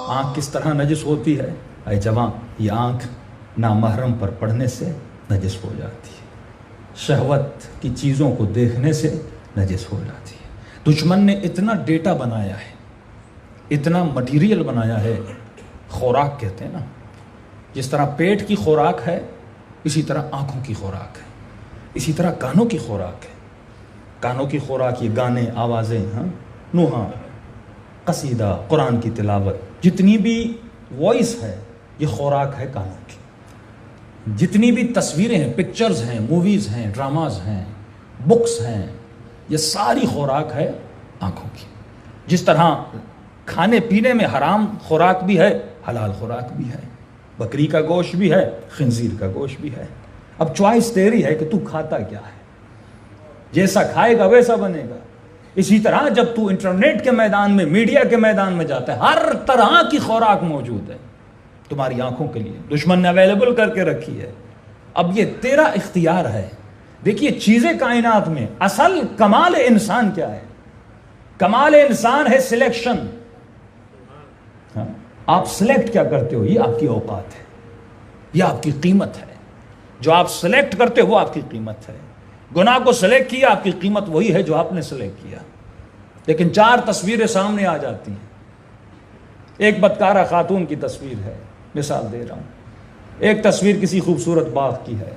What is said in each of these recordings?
آنکھ کس طرح نجس ہوتی ہے؟ اے جوان، یہ آنکھ نامحرم پر پڑھنے سے نجس ہو جاتی ہے، شہوت کی چیزوں کو دیکھنے سے نجس ہو جاتی ہے۔ دشمن نے اتنا ڈیٹا بنایا ہے، اتنا مٹیریل بنایا ہے، خوراک کہتے ہیں نا، جس طرح پیٹ کی خوراک ہے اسی طرح آنکھوں کی خوراک ہے، اسی طرح کانوں کی خوراک ہے۔ کانوں کی خوراک یہ گانے، آوازیں، نوحہ، قصیدہ، قرآن کی تلاوت، جتنی بھی وائس ہے یہ خوراک ہے کانوں کی۔ جتنی بھی تصویریں ہیں، پکچرز ہیں، موویز ہیں، ڈراماز ہیں، بکس ہیں، یہ ساری خوراک ہے آنکھوں کی۔ جس طرح کھانے پینے میں حرام خوراک بھی ہے، حلال خوراک بھی ہے، بکری کا گوشت بھی ہے، خنزیر کا گوشت بھی ہے۔ اب چوائس تیری ہے کہ تو کھاتا کیا ہے، جیسا کھائے گا ویسا بنے گا۔ اسی طرح جب تو انٹرنیٹ کے میدان میں، میڈیا کے میدان میں جاتا ہے، ہر طرح کی خوراک موجود ہے تمہاری آنکھوں کے لیے، دشمن نے اویلیبل کر کے رکھی ہے۔ اب یہ تیرا اختیار ہے۔ دیکھیے چیزیں کائنات میں، اصل کمال انسان کیا ہے؟ کمال انسان ہے سلیکشن۔ آپ سلیکٹ کیا کرتے ہو، یہ آپ کی اوقات ہے، یہ آپ کی قیمت ہے۔ جو آپ سلیکٹ کرتے ہو آپ کی قیمت ہے۔ گناہ کو سلیکٹ کیا، آپ کی قیمت وہی ہے جو آپ نے سلیکٹ کیا۔ لیکن چار تصویریں سامنے آ جاتی ہیں۔ ایک بدکارہ خاتون کی تصویر ہے، مثال دے رہا ہوں۔ ایک تصویر کسی خوبصورت باغ کی ہے،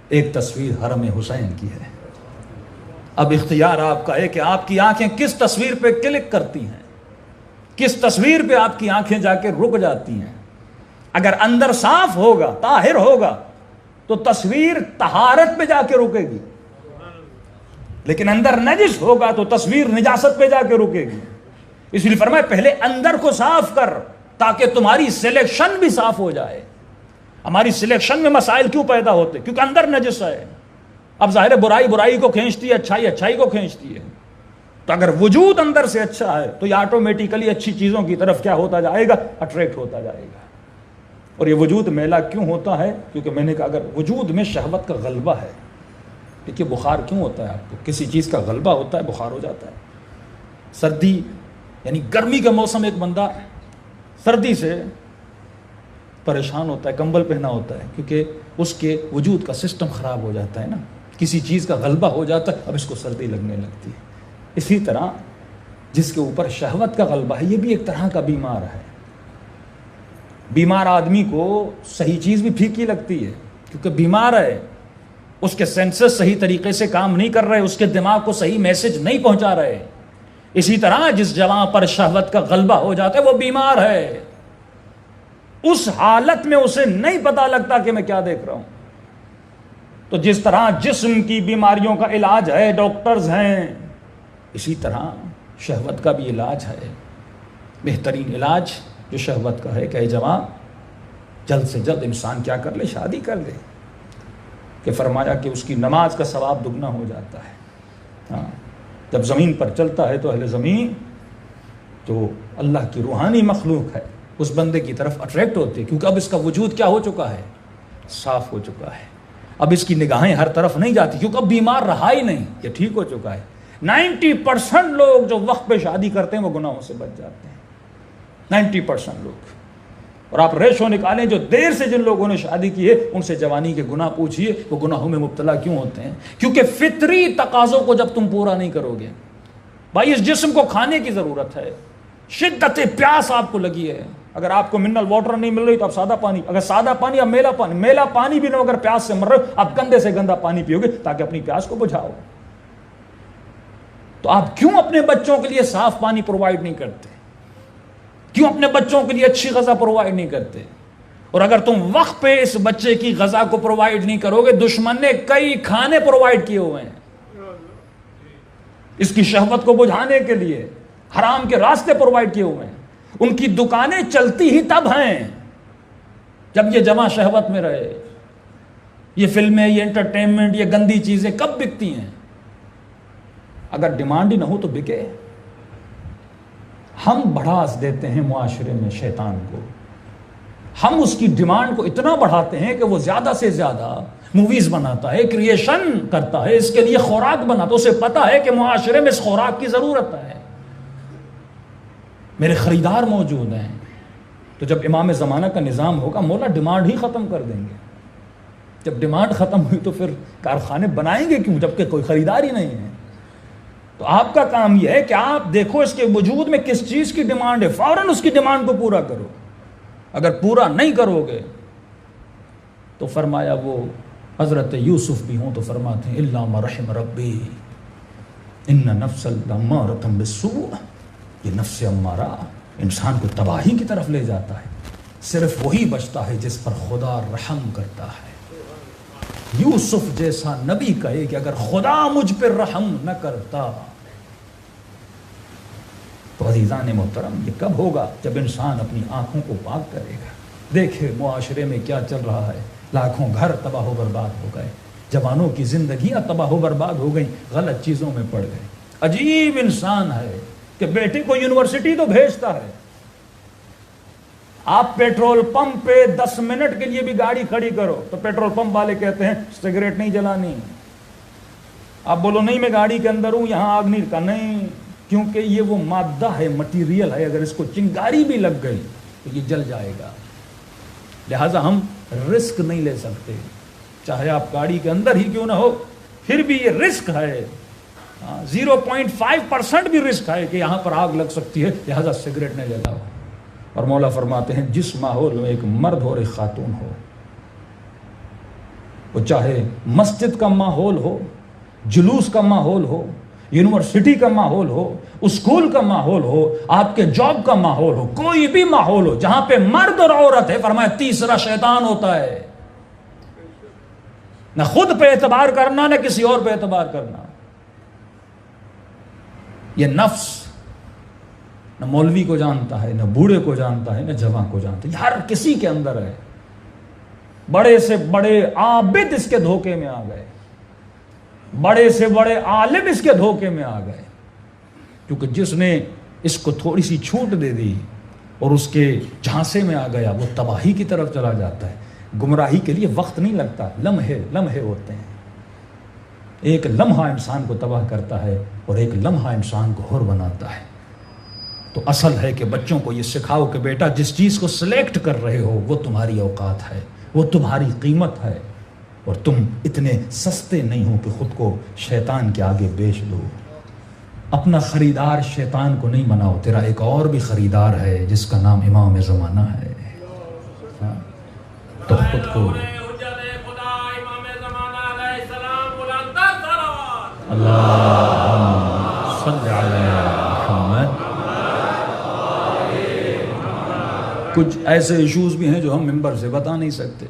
ایک تصویر حرم حسین کی ہے۔ اب اختیار آپ کا ہے کہ آپ کی آنکھیں کس تصویر پہ کلک کرتی ہیں، کس تصویر پہ آپ کی آنکھیں جا کے رک جاتی ہیں۔ اگر اندر صاف ہوگا، طاہر ہوگا، تو تصویر طہارت پہ جا کے رکے گی، لیکن اندر نجس ہوگا تو تصویر نجاست پہ جا کے رکے گی۔ اس لیے فرمایا پہلے اندر کو صاف کر تاکہ تمہاری سلیکشن بھی صاف ہو جائے۔ ہماری سلیکشن میں مسائل کیوں پیدا ہوتے؟ کیونکہ اندر نجس ہے۔ اب ظاہر ہے برائی برائی کو کھینچتی ہے، اچھائی اچھائی کو کھینچتی ہے۔ تو اگر وجود اندر سے اچھا ہے تو یہ آٹومیٹیکلی اچھی چیزوں کی طرف کیا ہوتا جائے گا؟ اٹریکٹ ہوتا جائے گا۔ اور یہ وجود میلا کیوں ہوتا ہے؟ کیونکہ میں نے کہا اگر وجود میں شہوت کا غلبہ ہے۔ دیکھیے بخار کیوں ہوتا ہے آپ کو؟ کسی چیز کا غلبہ ہوتا ہے، بخار ہو جاتا ہے۔ سردی یعنی گرمی کا موسم، ایک بندہ سردی سے پریشان ہوتا ہے، کمبل پہنا ہوتا ہے، کیونکہ اس کے وجود کا سسٹم خراب ہو جاتا ہے نا، کسی چیز کا غلبہ ہو جاتا ہے، اب اس کو سردی لگنے لگتی ہے۔ اسی طرح جس کے اوپر شہوت کا غلبہ ہے یہ بھی ایک طرح کا بیمار ہے۔ بیمار آدمی کو صحیح چیز بھی پھیکی لگتی ہے کیونکہ بیمار ہے، اس کے سینسز صحیح طریقے سے کام نہیں کر رہے، اس کے دماغ کو صحیح میسج نہیں پہنچا رہے۔ اسی طرح جس جوان پر شہوت کا غلبہ ہو جاتا ہے وہ بیمار ہے، اس حالت میں اسے نہیں پتا لگتا کہ میں کیا دیکھ رہا ہوں۔ تو جس طرح جسم کی بیماریوں کا علاج ہے، ڈاکٹرز ہیں، اسی طرح شہوت کا بھی علاج ہے۔ بہترین علاج جو شہوت کا ہے کہ اے جوان جلد سے جلد انسان کیا کر لے؟ شادی کر لے۔ کہ فرمایا کہ اس کی نماز کا ثواب دگنا ہو جاتا ہے۔ جب زمین پر چلتا ہے تو اہل زمین جو اللہ کی روحانی مخلوق ہے اس بندے کی طرف اٹریکٹ ہوتے ہیں، کیونکہ اب اس کا وجود کیا ہو چکا ہے؟ صاف ہو چکا ہے۔ اب اس کی نگاہیں ہر طرف نہیں جاتی کیونکہ اب بیمار رہا ہی نہیں، یہ ٹھیک ہو چکا ہے۔ 90% لوگ جو وقت پہ شادی کرتے ہیں وہ گناہوں سے بچ جاتے ہیں، 90% لوگ۔ اور آپ ریشو نکالیں جو دیر سے جن لوگوں نے شادی کی ہے ان سے جوانی کے گناہ پوچھئے، وہ گناہوں میں مبتلا کیوں ہوتے ہیں؟ کیونکہ فطری تقاضوں کو جب تم پورا نہیں کرو گے، بھائی اس جسم کو کھانے کی ضرورت ہے، شدت پیاس آپ کو لگی ہے، اگر آپ کو منرل واٹر نہیں مل رہی تو آپ سادہ پانی، اگر سادہ پانی یا میلا پانی بھی نہ، اگر پیاس سے مر رہے ہو آپ گندے سے گندا پانی پیو گے تاکہ اپنی پیاس کو بجھاؤ۔ تو آپ کیوں اپنے بچوں کے لیے صاف پانی پرووائڈ نہیں کرتے؟ کیوں اپنے بچوں کے لیے اچھی غذا پرووائڈ نہیں کرتے؟ اور اگر تم وقت پہ اس بچے کی غذا کو پرووائڈ نہیں کرو گے، دشمن نے کئی کھانے پرووائڈ کیے ہوئے ہیں اس کی شہوت کو بجھانے کے لیے، حرام کے راستے پرووائڈ کیے ہوئے ہیں۔ ان کی دکانیں چلتی ہی تب ہیں جب یہ جوان شہوت میں رہے۔ یہ فلمیں، یہ انٹرٹینمنٹ، یہ گندی چیزیں کب بکتی ہیں؟ اگر ڈیمانڈ ہی نہ ہو تو بکے۔ ہم بڑھاس دیتے ہیں معاشرے میں شیطان کو، ہم اس کی ڈیمانڈ کو اتنا بڑھاتے ہیں کہ وہ زیادہ سے زیادہ موویز بناتا ہے، کریشن کرتا ہے، اس کے لیے خوراک بناتا ہے، اسے پتا ہے کہ معاشرے میں اس خوراک کی ضرورت ہے، میرے خریدار موجود ہیں۔ تو جب امام زمانہ کا نظام ہوگا مولا ڈیمانڈ ہی ختم کر دیں گے۔ جب ڈیمانڈ ختم ہوئی تو پھر کارخانے بنائیں گے کیوں جبکہ کوئی خریدار ہی نہیں ہے؟ تو آپ کا کام یہ ہے کہ آپ دیکھو اس کے وجود میں کس چیز کی ڈیمانڈ ہے، فوراً اس کی ڈیمانڈ کو پورا کرو۔ اگر پورا نہیں کرو گے تو فرمایا وہ حضرت یوسف بھی ہوں تو فرماتے ہیں الا ما رحم ربی ان نفس لامارۃ بالسوء، یہ نفس امارہ انسان کو تباہی کی طرف لے جاتا ہے، صرف وہی بچتا ہے جس پر خدا رحم کرتا ہے۔ یوسف جیسا نبی کہے کہ اگر خدا مجھ پر رحم نہ کرتا، تو عزیزان محترم یہ کب ہوگا؟ جب انسان اپنی آنکھوں کو پاک کرے گا۔ دیکھے معاشرے میں کیا چل رہا ہے، لاکھوں گھر تباہ و برباد ہو گئے، جوانوں کی زندگیاں تباہ و برباد ہو گئیں، غلط چیزوں میں پڑ گئے۔ عجیب انسان ہے کہ بیٹے کو یونیورسٹی تو بھیجتا ہے، آپ پیٹرول پمپ پہ 10 منٹ کے لیے بھی گاڑی کھڑی کرو تو پیٹرول پمپ والے کہتے ہیں سگریٹ نہیں جلانی، آپ بولو نہیں میں گاڑی کے اندر ہوں یہاں آگ نہیں کا، نہیں، کیونکہ یہ وہ مادہ ہے، مٹیریل ہے، اگر اس کو چنگاری بھی لگ گئی تو یہ جل جائے گا، لہٰذا ہم رسک نہیں لے سکتے، چاہے آپ گاڑی کے اندر ہی کیوں نہ ہو، پھر بھی یہ رسک ہے، 0.5% بھی رسک ہے کہ یہاں پر آگ لگ سکتی ہے، لہٰذا سگریٹ نہ جلاؤ۔ اور مولا فرماتے ہیں جس ماحول میں ایک مرد اور ایک خاتون ہو، وہ چاہے مسجد کا ماحول ہو، جلوس کا ماحول ہو، یونیورسٹی کا ماحول ہو، اسکول کا ماحول ہو، آپ کے جاب کا ماحول ہو، کوئی بھی ماحول ہو جہاں پہ مرد اور عورت ہے، فرمایا تیسرا شیطان ہوتا ہے۔ نہ خود پہ اعتبار کرنا نہ کسی اور پہ اعتبار کرنا، یہ نفس نہ مولوی کو جانتا ہے، نہ بوڑھے کو جانتا ہے، نہ جوان کو جانتا ہے، یہ ہر کسی کے اندر ہے۔ بڑے سے بڑے عابد اس کے دھوکے میں آ گئے، بڑے سے بڑے عالم اس کے دھوکے میں آ گئے، کیونکہ جس نے اس کو تھوڑی سی چھوٹ دے دی اور اس کے جھانسے میں آ گیا وہ تباہی کی طرف چلا جاتا ہے۔ گمراہی کے لیے وقت نہیں لگتا، لمحے ہوتے ہیں، ایک لمحہ انسان کو تباہ کرتا ہے اور ایک لمحہ انسان کو حر بناتا ہے۔ تو اصل ہے کہ بچوں کو یہ سکھاؤ کہ بیٹا جس چیز کو سلیکٹ کر رہے ہو وہ تمہاری اوقات ہے، وہ تمہاری قیمت ہے، اور تم اتنے سستے نہیں ہو کہ خود کو شیطان کے آگے بیچ دو۔ اپنا خریدار شیطان کو نہیں بناؤ، تیرا ایک اور بھی خریدار ہے جس کا نام امام زمانہ ہے، تو خود کو اللہم صل علی محمد۔ کچھ ایسے ایشوز بھی ہیں جو ہم ممبر سے بتا نہیں سکتے۔